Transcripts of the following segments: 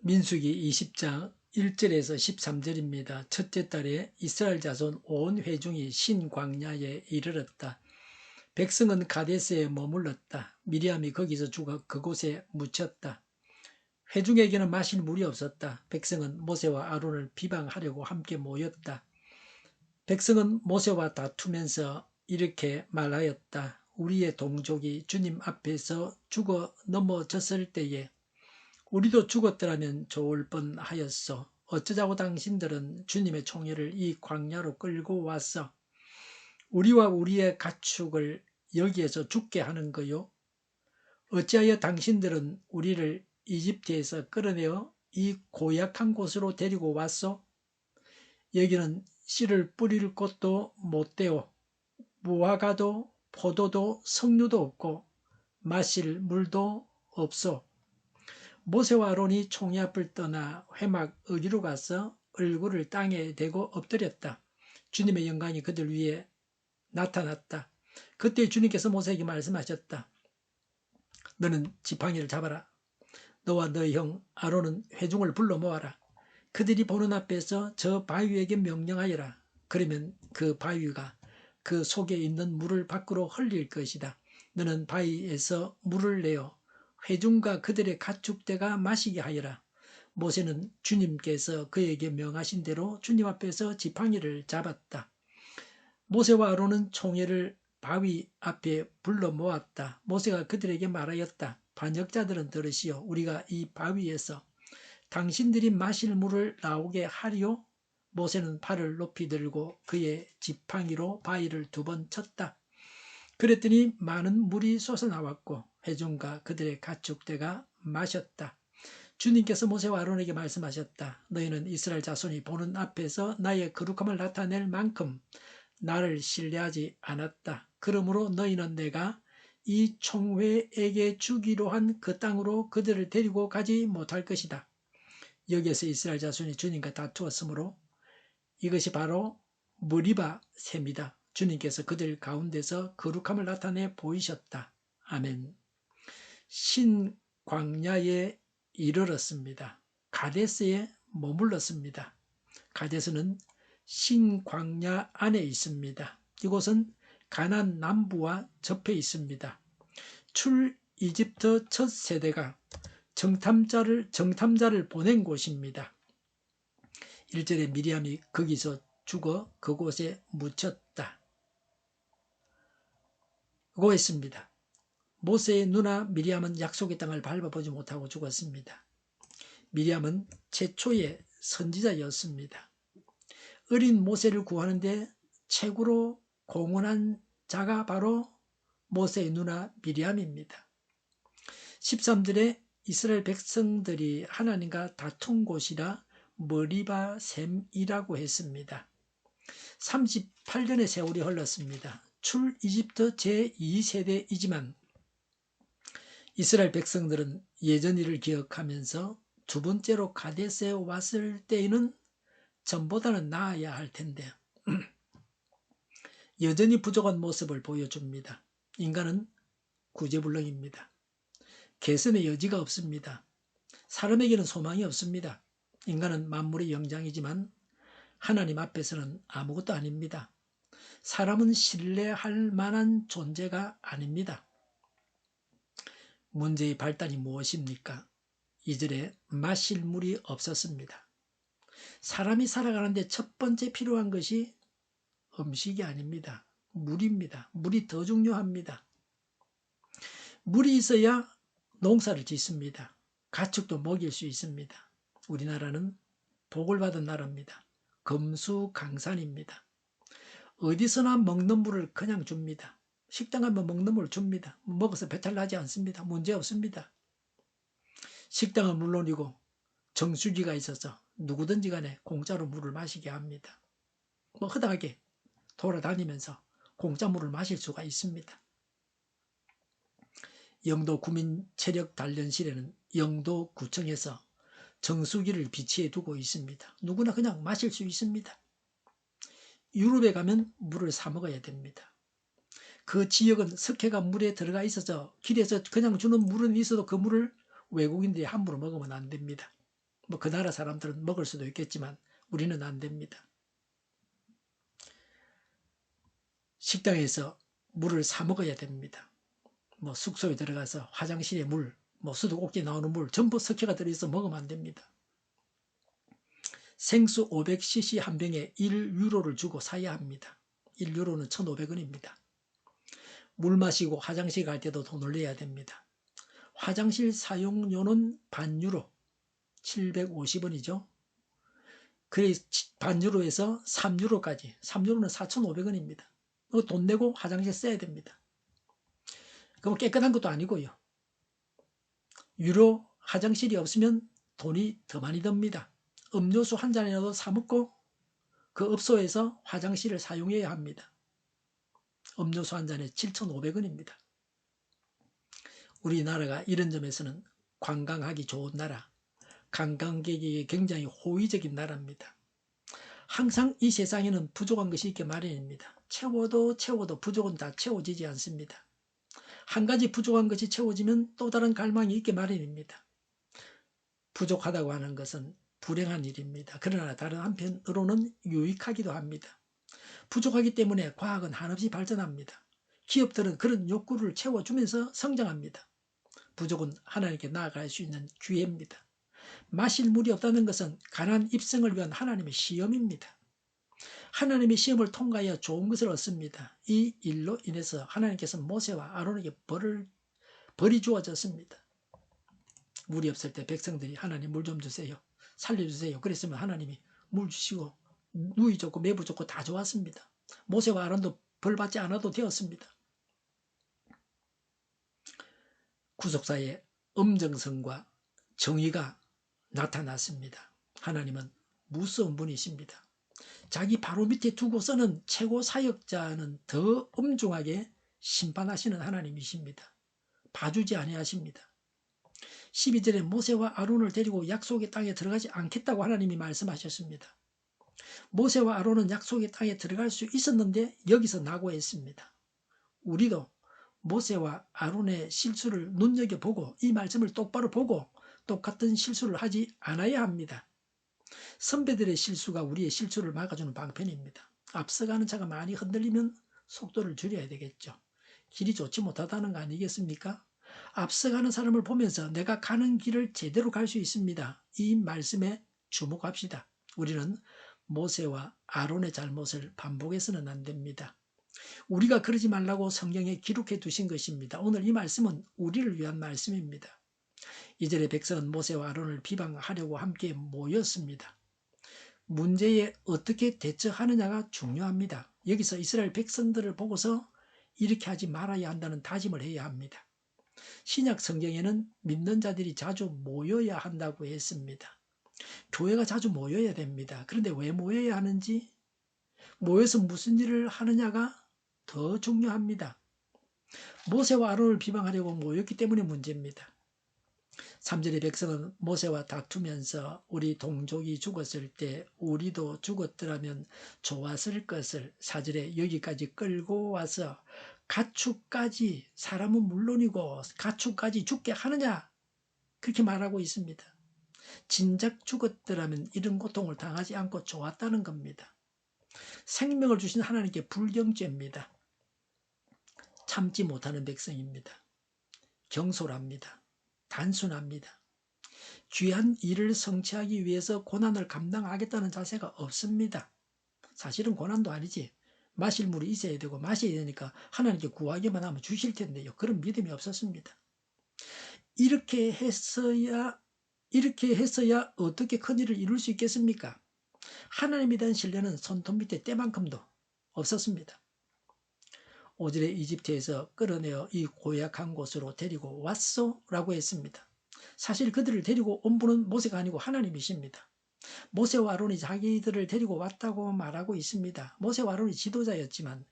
민수기 20장 1절에서 13절입니다. 첫째 달에 이스라엘 자손 온 회중이 신광야에 이르렀다. 백성은 가데스에 머물렀다. 미리암이 거기서 죽어 그곳에 묻혔다. 회중에게는 마실 물이 없었다. 백성은 모세와 아론을 비방하려고 함께 모였다. 백성은 모세와 다투면서 이렇게 말하였다. 우리의 동족이 주님 앞에서 죽어 넘어졌을 때에 우리도 죽었더라면 좋을 뻔하였소. 어쩌자고 당신들은 주님의 총애를 이 광야로 끌고 왔어. 우리와 우리의 가축을 여기에서 죽게 하는 거요? 어찌하여 당신들은 우리를 이집트에서 끌어내어 이 고약한 곳으로 데리고 왔소? 여기는 씨를 뿌릴 곳도 못 되오. 무화과도 포도도 석류도 없고 마실 물도 없소. 모세와 아론이 총회 앞을 떠나 회막 어디로 가서 얼굴을 땅에 대고 엎드렸다. 주님의 영광이 그들 위에 나타났다. 그때 주님께서 모세에게 말씀하셨다. 너는 지팡이를 잡아라. 너와 너의 형 아론은 회중을 불러 모아라. 그들이 보는 앞에서 저 바위에게 명령하여라. 그러면 그 바위가 그 속에 있는 물을 밖으로 흘릴 것이다. 너는 바위에서 물을 내어 회중과 그들의 가축대가 마시게 하여라. 모세는 주님께서 그에게 명하신 대로 주님 앞에서 지팡이를 잡았다. 모세와 아론은 총회를 바위 앞에 불러 모았다. 모세가 그들에게 말하였다. 반역자들은 들으시오. 우리가 이 바위에서 당신들이 마실 물을 나오게 하리요? 모세는 팔을 높이 들고 그의 지팡이로 바위를 2번 쳤다. 그랬더니 많은 물이 솟아나왔고 회중과 그들의 가축대가 마셨다. 주님께서 모세와 아론에게 말씀하셨다. 너희는 이스라엘 자손이 보는 앞에서 나의 거룩함을 나타낼 만큼 나를 신뢰하지 않았다. 그러므로 너희는 내가 이 총회에게 주기로 한 그 땅으로 그들을 데리고 가지 못할 것이다. 여기에서 이스라엘 자손이 주님과 다투었으므로 이것이 바로 머리바 셈이다. 주님께서 그들 가운데서 거룩함을 나타내 보이셨다. 아멘. 신광야에 이르렀습니다. 가데스에 머물렀습니다. 가데스는 신광야 안에 있습니다. 이곳은 가나안 남부와 접해 있습니다. 출 이집트 첫 세대가 정탐자를 보낸 곳입니다. 1절에 미리암이 거기서 죽어 그곳에 묻혔다. 고 했습니다. 모세의 누나 미리암은 약속의 땅을 밟아보지 못하고 죽었습니다. 미리암은 최초의 선지자였습니다. 어린 모세를 구하는데 최고로 공헌한 자가 바로 모세의 누나 미리암입니다. 13절에 이스라엘 백성들이 하나님과 다툰 곳이라 머리바 셈이라고 했습니다. 38년의 세월이 흘렀습니다. 출 이집트 제2세대이지만 이스라엘 백성들은 예전 일을 기억하면서 두 번째로 가데스에 왔을 때에는 전보다는 나아야 할 텐데 여전히 부족한 모습을 보여줍니다. 인간은 구제불능입니다. 개선의 여지가 없습니다. 사람에게는 소망이 없습니다. 인간은 만물의 영장이지만 하나님 앞에서는 아무것도 아닙니다. 사람은 신뢰할 만한 존재가 아닙니다. 문제의 발단이 무엇입니까? 2절에 마실 물이 없었습니다. 사람이 살아가는데 첫 번째 필요한 것이 음식이 아닙니다. 물입니다. 물이 더 중요합니다. 물이 있어야 농사를 짓습니다. 가축도 먹일 수 있습니다. 우리나라는 복을 받은 나라입니다. 금수강산입니다. 어디서나 먹는 물을 그냥 줍니다. 식당 가면 먹는 물을 줍니다. 먹어서 배탈 나지 않습니다. 문제 없습니다. 식당은 물론이고 정수기가 있어서 누구든지 간에 공짜로 물을 마시게 합니다. 허다하게 돌아다니면서 공짜 물을 마실 수가 있습니다. 영도 구민체력단련실에는 영도구청에서 정수기를 비치해 두고 있습니다. 누구나 그냥 마실 수 있습니다. 유럽에 가면 물을 사 먹어야 됩니다. 그 지역은 석회가 물에 들어가 있어서 길에서 그냥 주는 물은 있어도 그 물을 외국인들이 함부로 먹으면 안 됩니다. 뭐 그 나라 사람들은 먹을 수도 있겠지만 우리는 안 됩니다. 식당에서 물을 사 먹어야 됩니다. 뭐 숙소에 들어가서 화장실에 물, 뭐 수도꼭지에 나오는 물 전부 석회가 들어있어 먹으면 안 됩니다. 생수 500cc 한 병에 1유로를 주고 사야 합니다. 1유로는 1,500원입니다. 물 마시고 화장실 갈 때도 돈을 내야 됩니다. 화장실 사용료는 반유로 750원이죠. 그래 반유로에서 3유로까지 3유로는 4,500원입니다. 돈 내고 화장실 써야 됩니다. 그럼 깨끗한 것도 아니고요. 유로 화장실이 없으면 돈이 더 많이 듭니다. 음료수 한 잔이라도 사 먹고 그 업소에서 화장실을 사용해야 합니다. 음료수 한 잔에 7,500원입니다. 우리나라가 이런 점에서는 관광하기 좋은 나라, 관광객에게 굉장히 호의적인 나라입니다. 항상 이 세상에는 부족한 것이 있게 마련입니다. 채워도 부족은 다 채워지지 않습니다. 한 가지 부족한 것이 채워지면 또 다른 갈망이 있게 마련입니다. 부족하다고 하는 것은 불행한 일입니다. 그러나 다른 한편으로는 유익하기도 합니다. 부족하기 때문에 과학은 한없이 발전합니다. 기업들은 그런 욕구를 채워주면서 성장합니다. 부족은 하나님께 나아갈 수 있는 기회입니다. 마실 물이 없다는 것은 가난한 입성을 위한 하나님의 시험입니다. 하나님의 시험을 통과하여 좋은 것을 얻습니다. 이 일로 인해서 하나님께서 모세와 아론에게 벌이 주어졌습니다. 물이 없을 때 백성들이 하나님 물 좀 주세요, 살려주세요. 그랬으면 하나님이 물 주시고 누이 좋고 매부 좋고 다 좋았습니다. 모세와 아론도 벌 받지 않아도 되었습니다. 구속사의 엄정성과 정의가 나타났습니다. 하나님은 무서운 분이십니다. 자기 바로 밑에 두고서는 최고 사역자는 더 엄중하게 심판하시는 하나님이십니다. 봐주지 아니하십니다. 12절에 모세와 아론을 데리고 약속의 땅에 들어가지 않겠다고 하나님이 말씀하셨습니다. 모세와 아론은 약속의 땅에 들어갈 수 있었는데 여기서 낙오했습니다. 우리도 모세와 아론의 실수를 눈여겨보고 이 말씀을 똑바로 보고 똑같은 실수를 하지 않아야 합니다. 선배들의 실수가 우리의 실수를 막아주는 방편입니다. 앞서가는 차가 많이 흔들리면 속도를 줄여야 되겠죠. 길이 좋지 못하다는 거 아니겠습니까? 앞서가는 사람을 보면서 내가 가는 길을 제대로 갈 수 있습니다. 이 말씀에 주목합시다. 우리는 모세와 아론의 잘못을 반복해서는 안 됩니다. 우리가 그러지 말라고 성경에 기록해 두신 것입니다. 오늘 이 말씀은 우리를 위한 말씀입니다. 이전에 백성은 모세와 아론을 비방하려고 함께 모였습니다. 문제에 어떻게 대처하느냐가 중요합니다. 여기서 이스라엘 백성들을 보고서 이렇게 하지 말아야 한다는 다짐을 해야 합니다. 신약 성경에는 믿는 자들이 자주 모여야 한다고 했습니다. 교회가 자주 모여야 됩니다. 그런데 왜 모여야 하는지, 모여서 무슨 일을 하느냐가 더 중요합니다. 모세와 아론을 비방하려고 모였기 때문에 문제입니다. 3절의 백성은 모세와 다투면서 우리 동족이 죽었을 때 우리도 죽었더라면 좋았을 것을 4절에 여기까지 끌고 와서 가축까지, 사람은 물론이고 가축까지 죽게 하느냐, 그렇게 말하고 있습니다. 진작 죽었더라면 이런 고통을 당하지 않고 좋았다는 겁니다. 생명을 주신 하나님께 불경죄입니다. 참지 못하는 백성입니다. 경솔합니다. 단순합니다. 귀한 일을 성취하기 위해서 고난을 감당하겠다는 자세가 없습니다. 사실은 고난도 아니지. 마실 물이 있어야 되고 마셔야 되니까 하나님께 구하기만 하면 주실 텐데요. 그런 믿음이 없었습니다. 이렇게 했어야 어떻게 큰일을 이룰 수 있겠습니까? 하나님에 대한 신뢰는 손톱 밑에 때만큼도 없었습니다. 5절에 이집트에서 끌어내어 이 고약한 곳으로 데리고 왔소 라고 했습니다. 사실 그들을 데리고 온 분은 모세가 아니고 하나님이십니다. 모세와 아론이 자기들을 데리고 왔다고 말하고 있습니다. 모세와 아론이 지도자였지만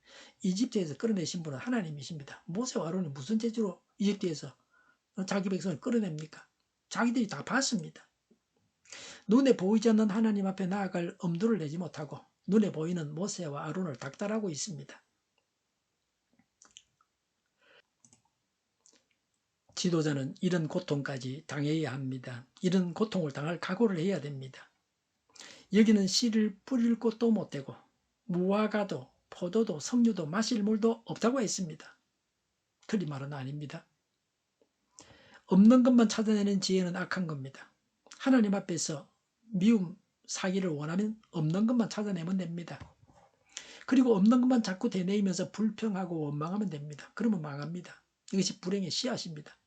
이집트에서 끌어내신 분은 하나님이십니다. 모세와 아론이 무슨 재주로 이집트에서 자기 백성을 끌어냅니까? 자기들이 다 봤습니다. 눈에 보이지 않는 하나님 앞에 나아갈 엄두를 내지 못하고 눈에 보이는 모세와 아론을 닥달하고 있습니다. 지도자는 이런 고통까지 당해야 합니다. 이런 고통을 당할 각오를 해야 됩니다. 여기는 씨를 뿌릴 곳도 못 되고 무화과도 포도도 석류도 마실 물도 없다고 했습니다. 틀린 말은 아닙니다. 없는 것만 찾아내는 지혜는 악한 겁니다. 하나님 앞에서 미움 사기를 원하면 없는 것만 찾아내면 됩니다. 그리고 없는 것만 자꾸 되뇌이면서 불평하고 원망하면 됩니다. 그러면 망합니다. 이것이 불행의 씨앗입니다.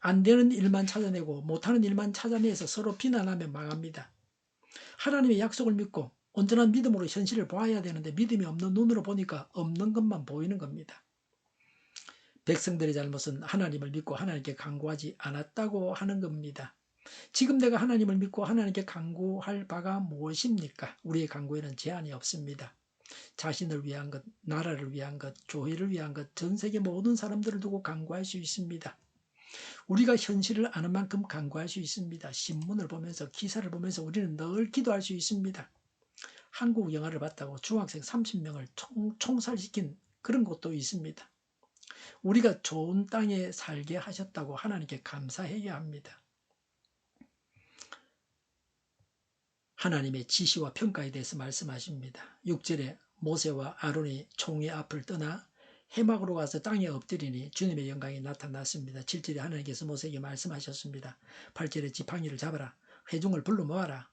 안 되는 일만 찾아내고 못하는 일만 찾아내서 서로 비난하면 망합니다. 하나님의 약속을 믿고 온전한 믿음으로 현실을 보아야 되는데 믿음이 없는 눈으로 보니까 없는 것만 보이는 겁니다. 백성들의 잘못은 하나님을 믿고 하나님께 간구하지 않았다고 하는 겁니다. 지금 내가 하나님을 믿고 하나님께 간구할 바가 무엇입니까? 우리의 간구에는 제한이 없습니다. 자신을 위한 것, 나라를 위한 것, 교회를 위한 것, 전 세계 모든 사람들을 두고 간구할 수 있습니다. 우리가 현실을 아는 만큼 간구할 수 있습니다. 신문을 보면서 기사를 보면서 우리는 늘 기도할 수 있습니다. 한국 영화를 봤다고 중학생 30명을 총살시킨 그런 곳도 있습니다. 우리가 좋은 땅에 살게 하셨다고 하나님께 감사해야 합니다. 하나님의 지시와 평가에 대해서 말씀하십니다. 6절에 모세와 아론이 총의 앞을 떠나 해막으로 가서 땅에 엎드리니 주님의 영광이 나타났습니다. 7절에 하나님께서 모세에게 말씀하셨습니다. 8절에 지팡이를 잡아라. 회중을 불러 모아라.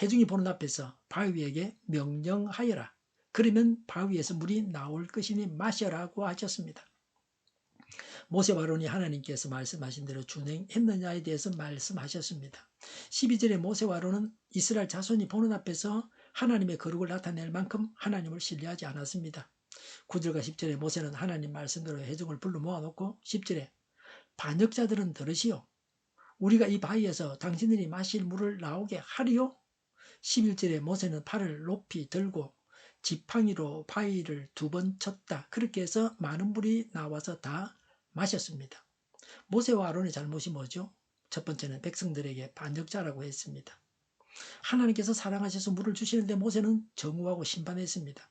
회중이 보는 앞에서 바위에게 명령하여라. 그러면 바위에서 물이 나올 것이니 마셔라고 하셨습니다. 모세와 아론이 하나님께서 말씀하신 대로 준행했느냐에 대해서 말씀하셨습니다. 12절에 모세와 아론은 이스라엘 자손이 보는 앞에서 하나님의 거룩을 나타낼 만큼 하나님을 신뢰하지 않았습니다. 9절과 10절에 모세는 하나님 말씀대로 회중을 불러 모아놓고 10절에 반역자들은 들으시오. 우리가 이 바위에서 당신들이 마실 물을 나오게 하리요. 11절에 모세는 팔을 높이 들고 지팡이로 바위를 2번 쳤다. 그렇게 해서 많은 물이 나와서 다 마셨습니다. 모세와 아론의 잘못이 뭐죠? 첫 번째는 백성들에게 반역자라고 했습니다. 하나님께서 사랑하셔서 물을 주시는데 모세는 정오하고 심판했습니다.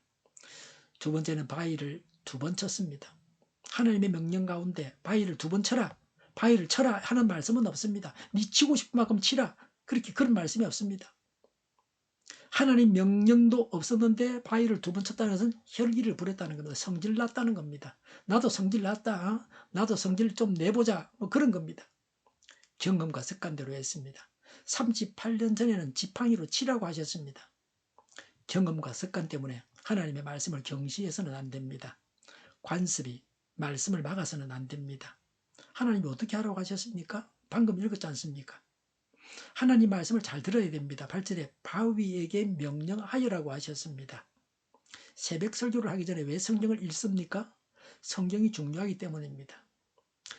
두 번째는 바위를 2번 쳤습니다. 하나님의 명령 가운데 바위를 2번 쳐라. 바위를 쳐라 하는 말씀은 없습니다. 네 치고 싶은 만큼 치라. 그런 말씀이 없습니다. 하나님 명령도 없었는데 바위를 2번 쳤다는 것은 혈기를 부렸다는 겁니다. 성질 났다는 겁니다. 나도 성질 났다. 나도 성질 좀 내보자. 뭐 그런 겁니다. 경험과 습관대로 했습니다. 38년 전에는 지팡이로 치라고 하셨습니다. 경험과 습관 때문에 하나님의 말씀을 경시해서는 안 됩니다. 관습이 말씀을 막아서는 안 됩니다. 하나님이 어떻게 하라고 하셨습니까? 방금 읽었지 않습니까? 하나님 말씀을 잘 들어야 됩니다. 8절에 바위에게 명령하여라고 하셨습니다. 새벽 설교를 하기 전에 왜 성경을 읽습니까? 성경이 중요하기 때문입니다.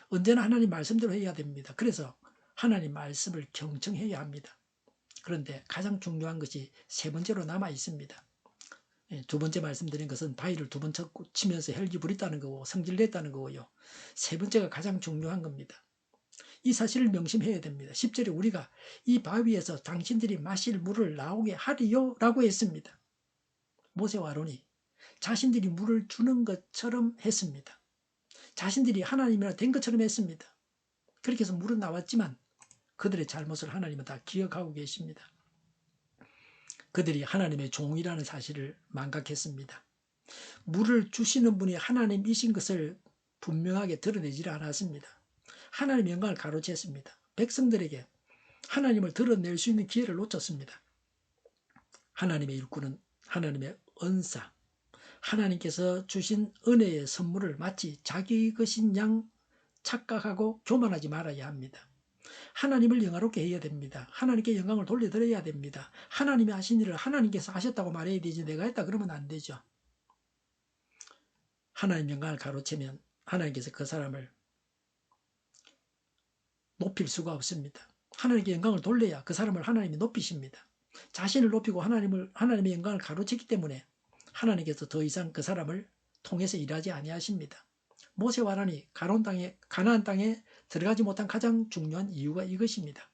언제나 하나님 말씀대로 해야 됩니다. 그래서 하나님 말씀을 경청해야 합니다. 그런데 가장 중요한 것이 세 번째로 남아 있습니다. 두 번째 말씀드린 것은 바위를 2번 치면서 혈기 부렸다는 거고 성질 냈다는 거고요. 세 번째가 가장 중요한 겁니다. 이 사실을 명심해야 됩니다. 10절에 우리가 이 바위에서 당신들이 마실 물을 나오게 하리요 라고 했습니다. 모세와 아론이 자신들이 물을 주는 것처럼 했습니다. 자신들이 하나님이라 된 것처럼 했습니다. 그렇게 해서 물은 나왔지만 그들의 잘못을 하나님은 다 기억하고 계십니다. 그들이 하나님의 종이라는 사실을 망각했습니다. 물을 주시는 분이 하나님이신 것을 분명하게 드러내지 않았습니다. 하나님의 영광을 가로챘습니다. 백성들에게 하나님을 드러낼 수 있는 기회를 놓쳤습니다. 하나님의 일꾼은 하나님의 은사, 하나님께서 주신 은혜의 선물을 마치 자기 것인 양 착각하고 교만하지 말아야 합니다. 하나님을 영화롭게 해야 됩니다. 하나님께 영광을 돌려드려야 됩니다. 하나님이 하신 일을 하나님께서 하셨다고 말해야 되지 내가 했다 그러면 안 되죠. 하나님 영광을 가로채면 하나님께서 그 사람을 높일 수가 없습니다. 하나님께 영광을 돌려야 그 사람을 하나님이 높이십니다. 자신을 높이고 하나님의 영광을 가로채기 때문에 하나님께서 더 이상 그 사람을 통해서 일하지 아니하십니다. 모세와 아론이 가나안 땅에 들어가지 못한 가장 중요한 이유가 이것입니다.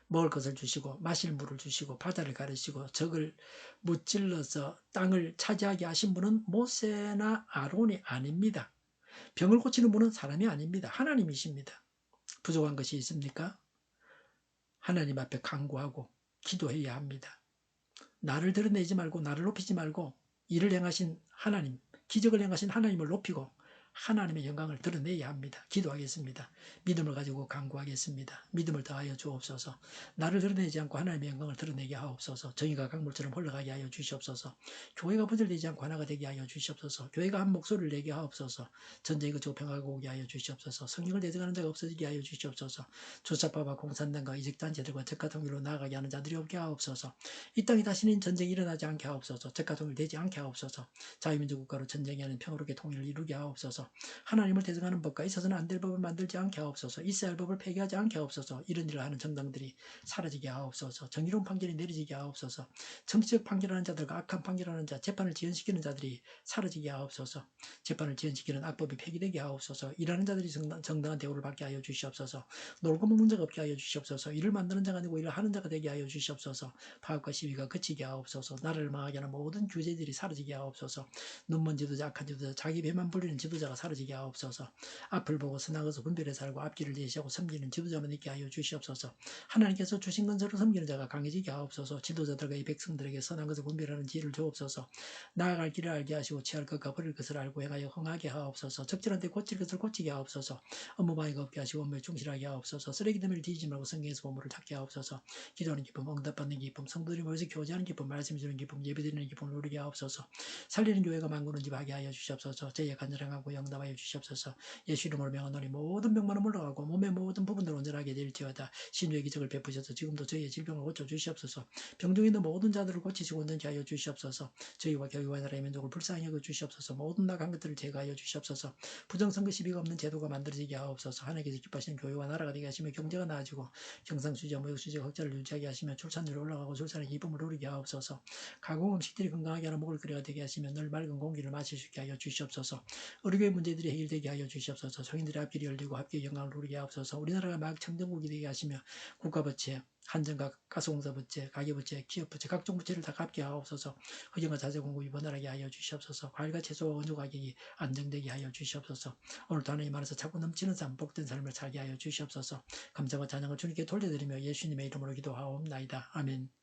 먹을 것을 주시고 마실 물을 주시고 바다를 가르시고 적을 무찔러서 땅을 차지하게 하신 분은 모세나 아론이 아닙니다. 병을 고치는 분은 사람이 아닙니다. 하나님이십니다. 부족한 것이 있습니까? 하나님 앞에 간구하고 기도해야 합니다. 나를 드러내지 말고 나를 높이지 말고 일을 행하신 하나님, 기적을 행하신 하나님을 높이고 하나님의 영광을 드러내야 합니다. 기도하겠습니다. 믿음을 가지고 간구하겠습니다. 믿음을 더하여 주옵소서. 나를 드러내지 않고 하나님의 영광을 드러내게 하옵소서. 정의가 강물처럼 흘러가게 하여 주시옵소서. 교회가 분열되지 않고 하나가 되게 하여 주시옵소서. 교회가 한 목소리를 내게 하옵소서. 전쟁이 그치고 평화가 오게 하여 주시옵소서. 성령을 대적하는 자가 없어지게 하여 주시옵소서. 조사파와 공산당과 이적단체들과 적가통일로 나아가게 하는 자들이 없게 하옵소서. 이 땅에 다시는 전쟁이 일어나지 않게 하옵소서. 적가통일되지 않게 하옵소서. 자유민주 국가로 전쟁이 아닌 평화롭게 통일을 이루게 하옵소서. 하나님을 대적하는 법과 있어서는 안 될 법을 만들지 않게 하옵소서. 있어야 할 법을 폐기하지 않게 하옵소서. 이런 일을 하는 정당들이 사라지게 하옵소서. 정의로운 판결이 내려지게 하옵소서. 정치적 판결하는 자들과 악한 판결하는 자, 재판을 지연시키는 자들이 사라지게 하옵소서. 재판을 지연시키는 악법이 폐기되게 하옵소서. 일하는 자들이 정당한 대우를 받게 하여 주시옵소서. 놀고 먹는 자가 없게 하여 주시옵소서. 일을 만드는 자가 아니고 일을 하는 자가 되게 하여 주시옵소서. 파업과 시위가 그치게 하옵소서. 나라를 망하게 하는 모든 규제들이 사라지게 하옵소서. 눈먼 지도자, 악한 지도자, 자기 배만 불리는 지도자가 사라지게 하옵소서. 앞을 보고 선악에서 분별해 살고 앞길을 제시하고 섬기는 지도자만 있게 하여 주시옵소서. 하나님께서 주신 건설을 섬기는 자가 강해지게 하옵소서. 지도자들과 이 백성들에게 선한 것을 분별하는 지혜를 주옵소서. 나아갈 길을 알게 하시고 취할 것과 버릴 것을 알고 행하여 흥하게 하옵소서. 적절한 데 고칠 것을 고치게 하옵소서. 업무방해가 없게 하시고 업무에 충실하게 하옵소서. 쓰레기 더미를 뒤지지 말고 성경에서 보물을 찾게 하옵소서. 기도하는 기쁨, 응답받는 기쁨, 성도들이 모여서 교제하는 기쁨, 말씀 주는 기쁨, 예배드리는 기쁨을 누리게 하옵소서. 살리는 교회가 만구는 집 하게 하여 주시옵소서. 저희의 간절함하고 영답하여 주시옵소서. 예수 이름으로 명하노니 모든 병만은 물러가고 몸의 모든 부분들 온전하게 될지어다. 신유의 기적을 베푸셔서 지금도 저희의 질병을 고쳐 주시옵소서. 병중에 있는 모든 자들을 고치시고 온전히 하여 주시옵소서. 저희와 교회와 나라의 민족을 불쌍히 여겨 주시옵소서. 모든 나간 것들을 제거하여 주시옵소서. 부정선거 시비가 없는 제도가 만들어지게 하옵소서. 하나님께서 기뻐하시는 교회와 나라가 되게 하시며 경제가 나아지고 경상수지와 무역수지가 흑자를 유지하게 하시며 출산율이 올라가고 출산의 기쁨을 누리게 하옵소서. 가공 음식들이 건강하게 하는 먹을거리가 되게 하시며 늘 맑은 공기를 마실 수 있게 하여 주시옵소서. 의료의 문제들이 해결되게 하여 주시옵소서. 성인들의 앞길이 열리고 합계의 영광을 누리게 하옵소서. 우리나라가 막 청정국이 되게 하시며 국가부채, 한전과 가스공사부채, 가계부채, 기업부채, 각종 부채를 다 갚게 하옵소서. 흑연과 자재 공급이 원활하게 하여 주시옵소서. 과일과 채소와 원유 가격이 안정되게 하여 주시옵소서. 오늘도 하나님 안에서 차고 넘치는 삶, 복된 삶을 살게 하여 주시옵소서. 감사와 찬양을 주님께 돌려드리며 예수님의 이름으로 기도하옵나이다. 아멘.